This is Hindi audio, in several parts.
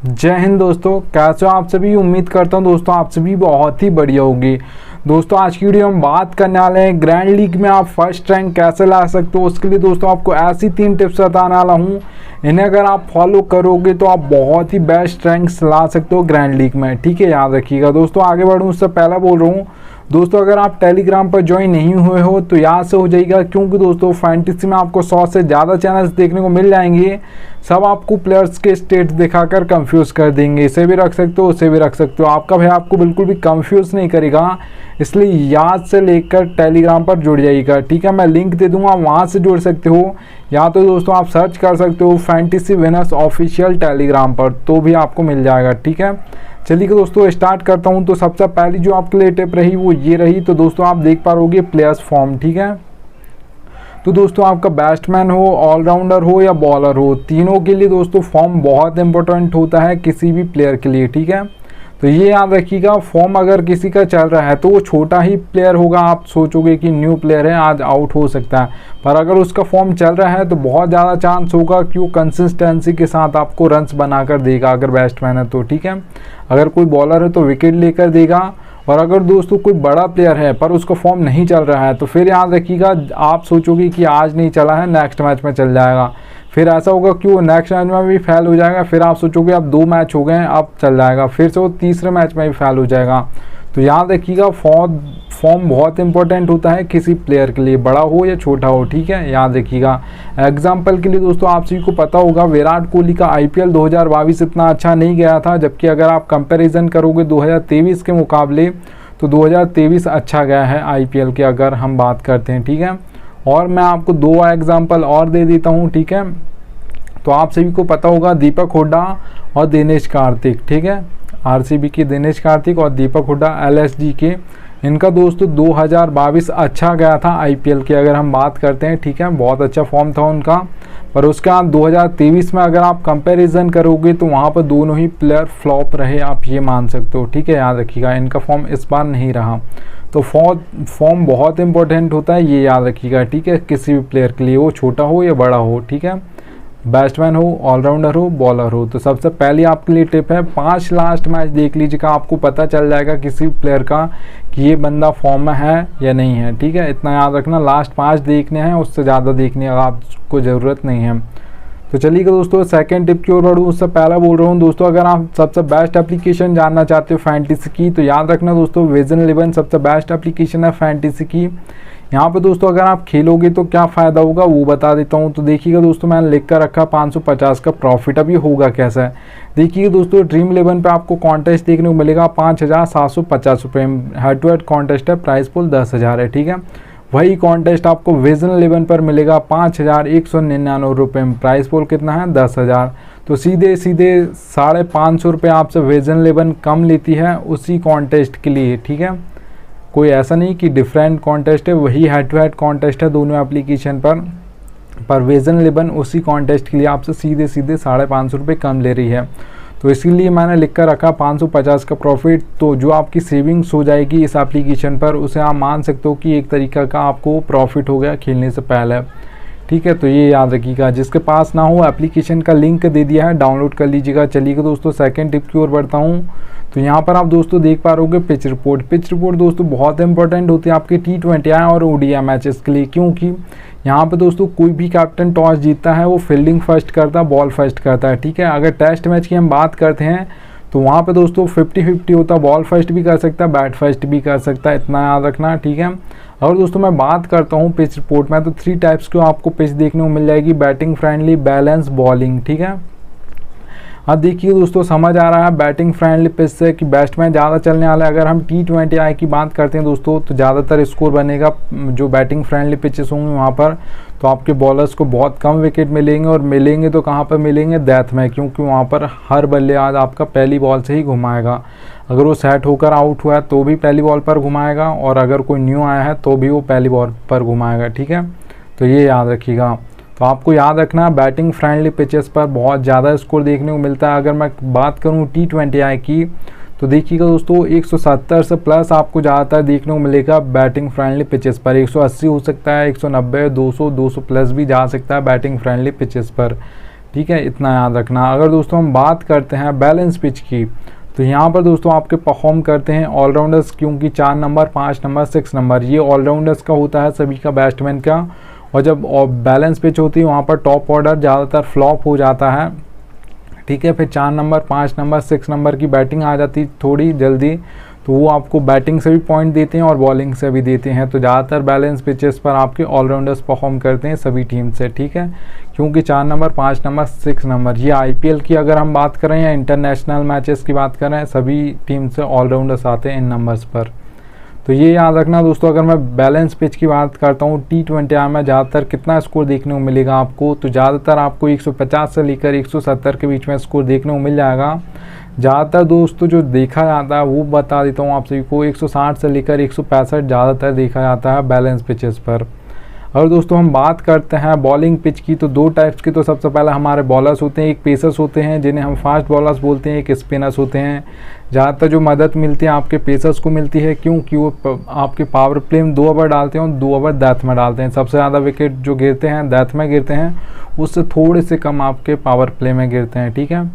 जय हिंद दोस्तों, कैसे हो आप सभी। उम्मीद करता हूं दोस्तों आप सभी बहुत ही बढ़िया होगी। दोस्तों आज की वीडियो में बात करने वाले हैं ग्रैंड लीग में आप फर्स्ट रैंक कैसे ला सकते हो। उसके लिए दोस्तों आपको ऐसी 3 टिप्स बताने वाला हूं, इन्हें अगर आप फॉलो करोगे तो आप बहुत ही बेस्ट रैंक्स ला सकते हो ग्रैंड लीग में। ठीक है, याद रखिएगा दोस्तों। आगे बढ़ूँ उससे पहले बोल रहा हूँ दोस्तों, अगर आप टेलीग्राम पर ज्वाइन नहीं हुए हो तो यहाँ से हो जाएगा, क्योंकि दोस्तों फैंटेसी में आपको 100 से ज़्यादा चैनल्स देखने को मिल जाएंगे। सब आपको प्लेयर्स के स्टेट्स दिखाकर कंफ्यूज कर देंगे। इसे भी रख सकते हो, उसे भी रख सकते हो। आपका भाई आपको बिल्कुल भी कंफ्यूज नहीं करेगा, इसलिए याद से लेकर टेलीग्राम पर जुड़ जाइएगा। ठीक है, मैं लिंक दे दूंगा, वहाँ से जुड़ सकते हो, या तो दोस्तों आप सर्च कर सकते हो फैंटेसी विनर्स ऑफिशियल टेलीग्राम पर, तो भी आपको मिल जाएगा। ठीक है, चलिए दोस्तों स्टार्ट करता हूं। तो सबसे पहली जो आपके लिए टिप रही वो ये रही। तो दोस्तों आप देख पा रहोगे प्लेयर्स फॉर्म। ठीक है, तो दोस्तों आपका बैट्समैन हो, ऑलराउंडर हो या बॉलर हो, तीनों के लिए दोस्तों फॉर्म बहुत इंपॉर्टेंट होता है किसी भी प्लेयर के लिए। ठीक है, तो ये याद रखिएगा, फॉर्म अगर किसी का चल रहा है तो वो छोटा ही प्लेयर होगा। आप सोचोगे कि न्यू प्लेयर है, आज आउट हो सकता है, पर अगर उसका फॉर्म चल रहा है तो बहुत ज़्यादा चांस होगा कि वो कंसिस्टेंसी के साथ आपको रन्स बनाकर देगा, अगर बैट्समैन है तो। ठीक है, अगर कोई बॉलर है तो विकेट लेकर देगा, और अगर दोस्तों कोई बड़ा प्लेयर है पर उसका फॉर्म नहीं चल रहा है तो फिर याद रखिएगा, आप सोचोगे कि आज नहीं चला है, नेक्स्ट मैच में चल जाएगा। फिर ऐसा होगा कि वो नेक्स्ट मैच में भी फेल हो जाएगा। फिर आप सोचोगे अब 2 मैच हो गए हैं, अब चल जाएगा, फिर से वो तीसरे मैच में भी फेल हो जाएगा। तो याद रखिएगा, फॉर्म बहुत इंपॉर्टेंट होता है किसी प्लेयर के लिए, बड़ा हो या छोटा हो। ठीक है, याद रखिएगा। एग्जाम्पल के लिए दोस्तों आप सभी को पता होगा विराट कोहली का IPL 2022 इतना अच्छा नहीं गया था, जबकि अगर आप कंपैरिजन करोगे 2023 के मुकाबले तो 2023 अच्छा गया है IPL के, अगर हम बात करते हैं। ठीक है, और मैं आपको 2 एग्जाम्पल और दे देता हूँ। ठीक है, तो आप सभी को पता होगा दीपक हुड्डा और दिनेश कार्तिक। ठीक है, RCB के दिनेश कार्तिक और दीपक हुड्डा LSG के, इनका दोस्तों 2022 अच्छा गया था IPL के, अगर हम बात करते हैं। ठीक है, बहुत अच्छा फॉर्म था उनका, पर उसके बाद 2023 में अगर आप कंपैरिजन करोगे तो वहाँ पर दोनों ही प्लेयर फ्लॉप रहे, आप ये मान सकते हो। ठीक है, याद रखिएगा, इनका फॉर्म इस बार नहीं रहा। तो फॉर्म बहुत इंपॉर्टेंट होता है, ये याद रखिएगा। ठीक है, किसी भी प्लेयर के लिए, वो छोटा हो या बड़ा हो। ठीक है, बैट्समैन हो, ऑलराउंडर हो, बॉलर हो। तो सबसे पहली आपके लिए टिप है, 5 लास्ट मैच देख लीजिएगा, आपको पता चल जाएगा किसी प्लेयर का कि ये बंदा फॉर्म में है या नहीं है। ठीक है, इतना याद रखना, लास्ट 5 देखने हैं, उससे ज़्यादा देखने आपको ज़रूरत नहीं है। तो चलिए दोस्तों सेकंड टिप की ओर बढ़ूँ, उससे पहले बोल रहा हूँ दोस्तों, अगर आप सबसे बेस्ट एप्लीकेशन जानना चाहते हो फैंटेसी की, तो याद रखना दोस्तों विजन 11 सबसे बेस्ट एप्लीकेशन है फैंटेसी की। यहाँ पे दोस्तों अगर आप खेलोगे तो क्या फ़ायदा होगा वो बता देता हूँ। तो देखिएगा दोस्तों, मैंने लिख कर रखा 550 का प्रॉफिट। अब ये होगा कैसा है, देखिए दोस्तों, ड्रीम 11 पे आपको कॉन्टेस्ट देखने को मिलेगा 5750 रुपये। हेड टू हेड कॉन्टेस्ट है, प्राइस पुल 10,000 है। ठीक है, वही कॉन्टेस्ट आपको विजन 11 पर मिलेगा 5199 रुपये में, प्राइस पुल कितना है 10,000। तो सीधे 550 रुपये आपसे विजन 11 कम लेती है उसी कॉन्टेस्ट के लिए। ठीक है, कोई ऐसा नहीं कि डिफरेंट कॉन्टेस्ट है, वही हेड टू हेड कॉन्टेस्ट है दोनों एप्लीकेशन पर विजन 11 उसी कॉन्टेस्ट के लिए आपसे सीधे 550 रुपये कम ले रही है। तो इसीलिए मैंने लिख कर रखा 550 का प्रॉफिट। तो जो आपकी सेविंग्स हो जाएगी इस एप्लीकेशन पर, उसे आप मान सकते हो कि एक तरीका का आपको प्रॉफिट हो गया खेलने से पहले। ठीक है, तो ये याद रखिएगा, जिसके पास ना हो एप्लीकेशन का लिंक दे दिया है, डाउनलोड कर लीजिएगा। चलिए दोस्तों सेकंड टिप की ओर बढ़ता हूँ। तो यहाँ पर आप दोस्तों देख पा रहोगे पिच रिपोर्ट। पिच रिपोर्ट दोस्तों बहुत इंपॉर्टेंट होती है आपके T20 और ODI मैचेस के लिए, क्योंकि यहाँ पे दोस्तों कोई भी कैप्टन टॉस जीतता है वो फील्डिंग फर्स्ट करता है, बॉल फर्स्ट करता है। ठीक है, अगर टेस्ट मैच की हम बात करते हैं तो वहाँ पे दोस्तों 50-50 होता है, बॉल फर्स्ट भी कर सकता है, बैट फर्स्ट भी कर सकता है, इतना याद रखना। ठीक है, और दोस्तों मैं बात करता हूँ पिच रिपोर्ट में, तो 3 टाइप्स की आपको पिच देखने को मिल जाएगी, बैटिंग फ्रेंडली, बैलेंस, बॉलिंग। ठीक है, अब देखिए दोस्तों समझ आ रहा है बैटिंग फ्रेंडली पिच से कि बैट्समैन ज़्यादा चलने वाला है। अगर हम T20I की बात करते हैं दोस्तों तो ज़्यादातर स्कोर बनेगा जो बैटिंग फ्रेंडली पिचेस होंगे वहाँ पर, तो आपके बॉलर्स को बहुत कम विकेट मिलेंगे, और मिलेंगे तो कहाँ पर मिलेंगे, डेथ में, क्योंकि वहाँ पर हर बल्लेबाज आपका पहली बॉल से ही घुमाएगा। अगर वो सेट होकर आउट हुआ है तो भी पहली बॉल पर घुमाएगा, और अगर कोई न्यू आया है तो भी वो पहली बॉल पर घुमाएगा। ठीक है, तो ये याद रखिएगा। तो आपको याद रखना बैटिंग फ्रेंडली पिचेस पर बहुत ज़्यादा स्कोर देखने को मिलता है। अगर मैं बात करूं T20I की, तो देखिएगा दोस्तों 170 से प्लस आपको ज़्यादातर देखने को मिलेगा बैटिंग फ्रेंडली पिचेस पर। 180 हो सकता है, 190, 200 प्लस भी जा सकता है बैटिंग फ्रेंडली पिचेस पर। ठीक है, इतना याद रखना। अगर दोस्तों हम बात करते हैं बैलेंस पिच की, तो यहाँ पर दोस्तों आपके परफॉर्म करते हैं ऑलराउंडर्स, क्योंकि 4 नंबर, 5 नंबर, 6 नंबर ये ऑलराउंडर्स का होता है सभी का, बैट्समैन का। और जब बैलेंस पिच होती है वहाँ पर टॉप ऑर्डर ज़्यादातर फ्लॉप हो जाता है, ठीक है। फिर 4 नंबर, 5 नंबर, 6 नंबर की बैटिंग आ जाती थोड़ी जल्दी, तो वो आपको बैटिंग से भी पॉइंट देते हैं और बॉलिंग से भी देते हैं। तो ज़्यादातर बैलेंस पिचेस पर आपके ऑलराउंडर्स परफॉर्म करते हैं सभी टीम से, ठीक है। क्योंकि 4 नंबर, 5 नंबर, 6 नंबर ये आईपीएल की अगर हम बात करें या इंटरनेशनल मैचेस की बात करें, सभी टीम से ऑलराउंडर्स आते हैं इन नंबर्स पर। तो ये याद रखना दोस्तों। अगर मैं बैलेंस पिच की बात करता हूँ T20I में ज़्यादातर कितना स्कोर देखने को मिलेगा आपको, तो ज़्यादातर आपको 150 से लेकर 170 के बीच में स्कोर देखने को मिल जाएगा। ज़्यादातर दोस्तों जो देखा जाता है वो बता देता हूँ आप सभी को, 160 से लेकर 165 ज़्यादातर देखा जाता है बैलेंस पिचेस पर। अगर दोस्तों हम बात करते हैं बॉलिंग पिच की, तो 2 टाइप्स की, तो सबसे पहले हमारे बॉलर्स होते हैं, एक पेसर्स होते हैं जिन्हें हम फास्ट बॉलर्स बोलते हैं, एक स्पिनर्स होते हैं। ज़्यादातर जो मदद मिलती है आपके पेसर्स को मिलती है, क्योंकि वो आपके पावर प्ले में 2 ओवर डालते हैं और 2 ओवर डेथ में डालते हैं। सबसे ज़्यादा विकेट जो गिरते हैं डेथ में गिरते हैं, उससे थोड़े से कम आपके पावर प्ले में गिरते हैं, ठीक है।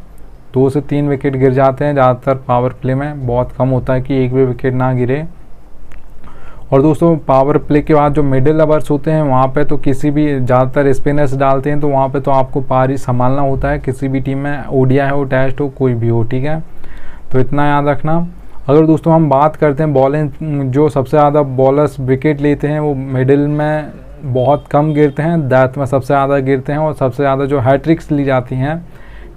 2 से 3 विकेट गिर जाते हैं ज़्यादातर पावर प्ले में, बहुत कम होता है कि एक भी विकेट ना गिरे। और दोस्तों पावर प्ले के बाद जो मिडिल ओवर्स होते हैं वहाँ पे तो किसी भी ज़्यादातर स्पिनर्स डालते हैं, तो वहाँ पे तो आपको पारी संभालना होता है किसी भी टीम में, ओडीआई हो, टेस्ट हो, कोई भी हो, ठीक है। तो इतना याद रखना। अगर दोस्तों हम बात करते हैं बॉलिंग, जो सबसे ज़्यादा बॉलर्स विकेट लेते हैं वो मिडिल में बहुत कम गिरते हैं, डेथ में सबसे ज़्यादा गिरते हैं, और सबसे ज़्यादा जो हैट्रिक्स ली जाती हैं,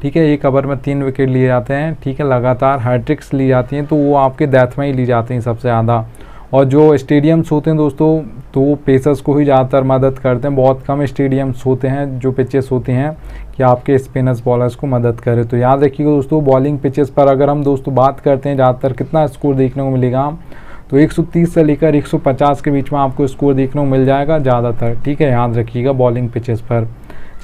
ठीक है, एक ओवर में 3 विकेट लिए जाते हैं, ठीक है, लगातार हैट्रिक्स ली जाती हैं, तो वो आपके डेथ में ही ली जाती हैं सबसे ज़्यादा। और जो स्टेडियम्स होते हैं दोस्तों, तो वो पेसर्स को ही ज़्यादातर मदद करते हैं, बहुत कम स्टेडियम्स होते हैं जो पिचेस होती हैं कि आपके स्पिनर्स बॉलर्स को मदद करें। तो याद रखिएगा दोस्तों, बॉलिंग पिचेस पर अगर हम दोस्तों बात करते हैं ज़्यादातर कितना स्कोर देखने को मिलेगा, तो 130 से लेकर 150 के बीच में आपको स्कोर देखने को मिल जाएगा ज़्यादातर, ठीक है, याद रखिएगा बॉलिंग पिचेस पर।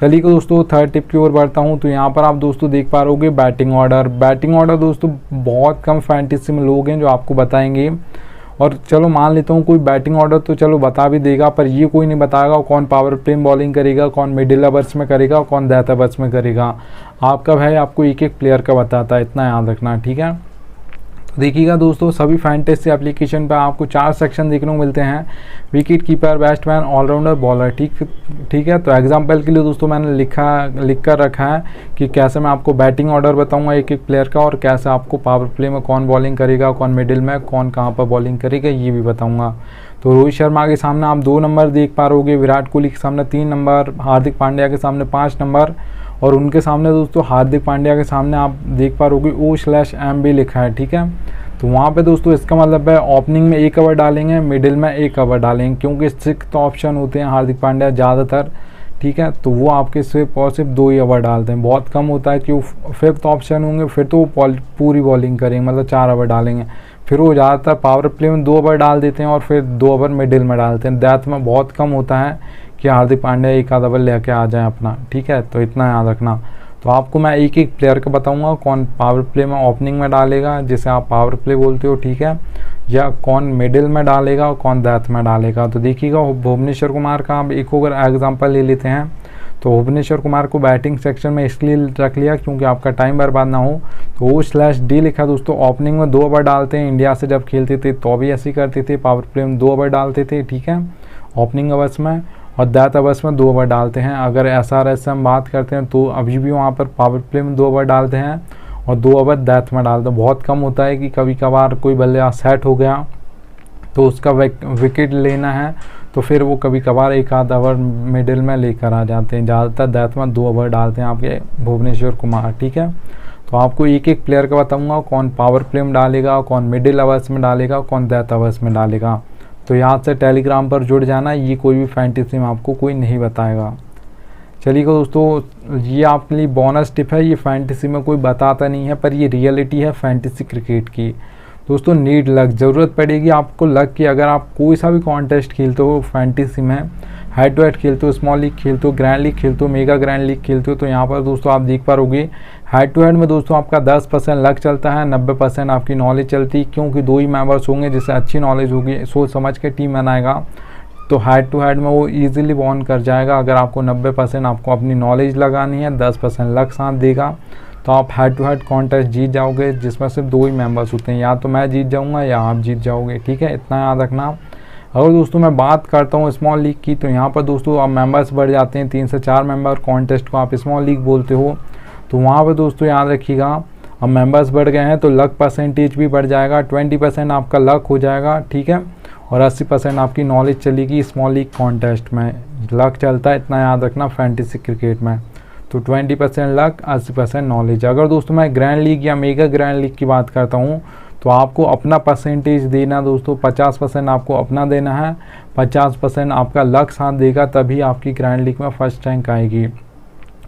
चलिए दोस्तों थर्ड टिप की ओर बढ़ता हूँ। तो यहाँ पर आप दोस्तों देख पा रहोगे बैटिंग ऑर्डर। बैटिंग ऑर्डर दोस्तों बहुत कम फैंटेसी में लोग हैं जो आपको बताएंगे, और चलो मान लेता हूँ कोई बैटिंग ऑर्डर तो चलो बता भी देगा, पर ये कोई नहीं बताएगा कौन पावर प्ले में बॉलिंग करेगा, कौन मिडिल ओवर्स में करेगा, कौन डेथ ओवर्स में करेगा। आपका भाई आपको एक एक प्लेयर का बताता है, इतना याद रखना, ठीक है। देखिएगा दोस्तों, सभी फैंटेसी एप्लीकेशन पर आपको 4 सेक्शन देखने को मिलते हैं, wicket keeper, batsman, allrounder, bowler, ठीक है। तो एग्जांपल के लिए दोस्तों मैंने लिख कर रखा है कि कैसे मैं आपको बैटिंग ऑर्डर बताऊंगा एक एक प्लेयर का, और कैसे आपको पावर प्ले में कौन बॉलिंग करेगा, कौन मिडिल में, कौन कहाँ पर बॉलिंग करेगा, ये भी बताऊँगा। तो रोहित शर्मा के सामने आप 2 नंबर देख पा रहोगे, विराट कोहली के सामने 3 नंबर, हार्दिक पांड्या के सामने 5 नंबर, और उनके सामने दोस्तों हार्दिक पांड्या के सामने आप देख पा रहोगे O/M भी लिखा है, ठीक है। तो वहाँ पे दोस्तों इसका मतलब है ओपनिंग में 1 ओवर डालेंगे, मिडिल में 1 ओवर डालेंगे, क्योंकि 6th ऑप्शन होते हैं हार्दिक पांड्या ज़्यादातर, ठीक है। तो वो आपके सिर्फ और सिर्फ 2 ही ओवर डालते हैं, बहुत कम होता है कि वो 5th ऑप्शन होंगे, फिर तो वो पूरी बॉलिंग करेंगे, मतलब 4 ओवर डालेंगे। फिर वो ज़्यादातर पावर प्ले में 2 ओवर डाल देते हैं और फिर 2 ओवर मिडिल में डालते हैं। डेथ में बहुत कम होता है कि हार्दिक पांड्या 1 आध ओवर लेके आ जाए अपना, ठीक है। तो इतना याद रखना। तो आपको मैं एक एक प्लेयर का बताऊंगा कौन पावर प्ले में ओपनिंग में डालेगा, जिसे आप पावर प्ले बोलते हो, ठीक है, या कौन मिडिल में डालेगा और कौन डेथ में डालेगा। तो देखिएगा भुवनेश्वर कुमार का आप एक अगर एग्जांपल ले लेते हैं, तो भुवनेश्वर कुमार को बैटिंग सेक्शन में इसलिए रख लिया क्योंकि आपका टाइम बर्बाद ना हो। तो O/D लिखा दोस्तों, ओपनिंग में 2 ओवर डालते हैं, इंडिया से जब खेलते थे तो भी ऐसे ही करते थे, पावर प्ले में 2 ओवर डालते थे, ठीक है, ओपनिंग ओवर्स में, और डेथ ओवर्स में 2 ओवर डालते हैं। अगर SRH से हम बात करते हैं तो अभी भी वहाँ पर पावर प्ले में 2 ओवर डालते हैं और 2 ओवर डेथ में डालते हैं। बहुत कम होता है कि कभी कभार कोई बल्लेबाज सेट हो गया तो उसका विकेट लेना है, तो फिर वो कभी कभार 1 आध ओवर मिडिल में लेकर आ जाते हैं। ज़्यादातर डेथ में 2 ओवर डालते हैं आपके भुवनेश्वर कुमार, ठीक है। तो आपको एक एक प्लेयर का बताऊँगा कौन पावर प्ले में डालेगा, कौन मिडिल ओवर्स में डालेगा, कौन डेथ ओवर्स में डालेगा। तो यहाँ से टेलीग्राम पर जुड़ जाना, ये कोई भी फैंटेसी में आपको कोई नहीं बताएगा। चलिए दोस्तों, ये आपके लिए बोनस टिप है, ये फैंटेसी में कोई बताता नहीं है, पर ये रियलिटी है फैंटेसी क्रिकेट की। दोस्तों नीड लक, ज़रूरत पड़ेगी आपको लक की। अगर आप कोई सा भी कॉन्टेस्ट खेलते हो फैंटेसी में, हेड टू हेड खेलते हो, स्मॉल लीग खेलते हो, ग्रैंड लीग खेलते हो, मेगा ग्रैंड लीग खेलते हो, तो यहाँ पर दोस्तों आप देख पाओगे हेड टू हेड में दोस्तों आपका 10% लक चलता है, 90% आपकी नॉलेज चलती है, क्योंकि 2 ही मेंबर्स होंगे जिससे अच्छी नॉलेज होगी, सोच समझ के टीम बनाएगा, तो हेड टू हेड में वो ईजिली वॉन कर जाएगा। अगर आपको 90% आपको अपनी नॉलेज लगानी है, 10% लक साथ देगा, तो आप हेड टू हेड कॉन्टेस्ट जीत जाओगे, जिसमें सिर्फ 2 ही मेंबर्स होते हैं, या तो मैं जीत जाऊंगा या आप जीत जाओगे। ठीक है, इतना याद रखना। अगर दोस्तों मैं बात करता हूँ स्मॉल लीग की, तो यहाँ पर दोस्तों आप मेंबर्स बढ़ जाते हैं, 3 से 4 मेंबर कॉन्टेस्ट को आप स्मॉल लीग बोलते हो। तो वहाँ पर दोस्तों याद रखिएगा, अब मेंबर्स बढ़ गए हैं तो लक परसेंटेज भी बढ़ जाएगा, 20% आपका लक हो जाएगा। ठीक है, और 80% आपकी नॉलेज चलेगी स्मॉल लीग कॉन्टेस्ट में। लक चलता है, इतना याद रखना फैंटेसी क्रिकेट में। तो 20% लक, 80% नॉलेज। अगर दोस्तों मैं ग्रैंड लीग या मेगा ग्रैंड लीग की बात करता हूँ, तो आपको अपना परसेंटेज देना दोस्तों, 50% आपको अपना देना है, 50% आपका लक साथ देगा, तभी आपकी ग्रैंड लीग में फर्स्ट रैंक आएगी।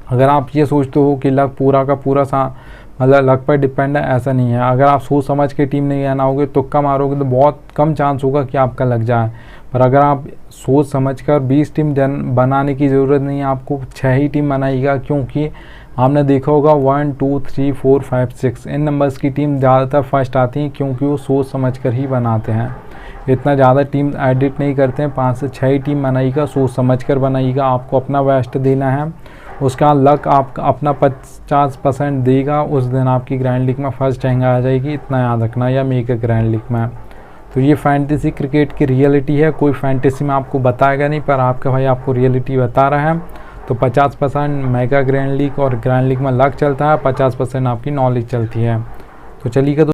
अगर आप ये सोचते हो कि लक पूरा का पूरा मतलब लक पर डिपेंड है, ऐसा नहीं है। अगर आप सोच समझ के टीम नहीं बनाओगे, तुक्का मारोगे, तो बहुत कम चांस होगा कि आपका लग जाए। पर अगर आप सोच समझकर 20 टीम बनाने की ज़रूरत नहीं है, आपको 6 ही टीम बनाइएगा, क्योंकि आपने देखा होगा 1 2 3 4 5 6 इन नंबर्स की टीम ज़्यादातर फर्स्ट आती हैं, क्योंकि वो सोच समझकर ही बनाते हैं। इतना ज़्यादा टीम एडिट नहीं करते हैं, 5 से 6 ही टीम बनाइएगा, सोच समझकर बनाइएगा। आपको अपना बेस्ट देना है, उसका लक आप अपना 50% देगा, उस दिन आपकी ग्रैंड लीग में फर्स्ट रैंक आ जाएगी, इतना याद रखना, या मेगा ग्रैंड लीग में। तो ये फैंटेसी क्रिकेट की रियलिटी है, कोई फैंटेसी में आपको बताएगा नहीं, पर आपका भाई आपको रियलिटी बता रहा है। तो 50% मेगा ग्रैंड लीग और ग्रैंड लीग में लक चलता है, 50% आपकी नॉलेज चलती है। तो चलिएगा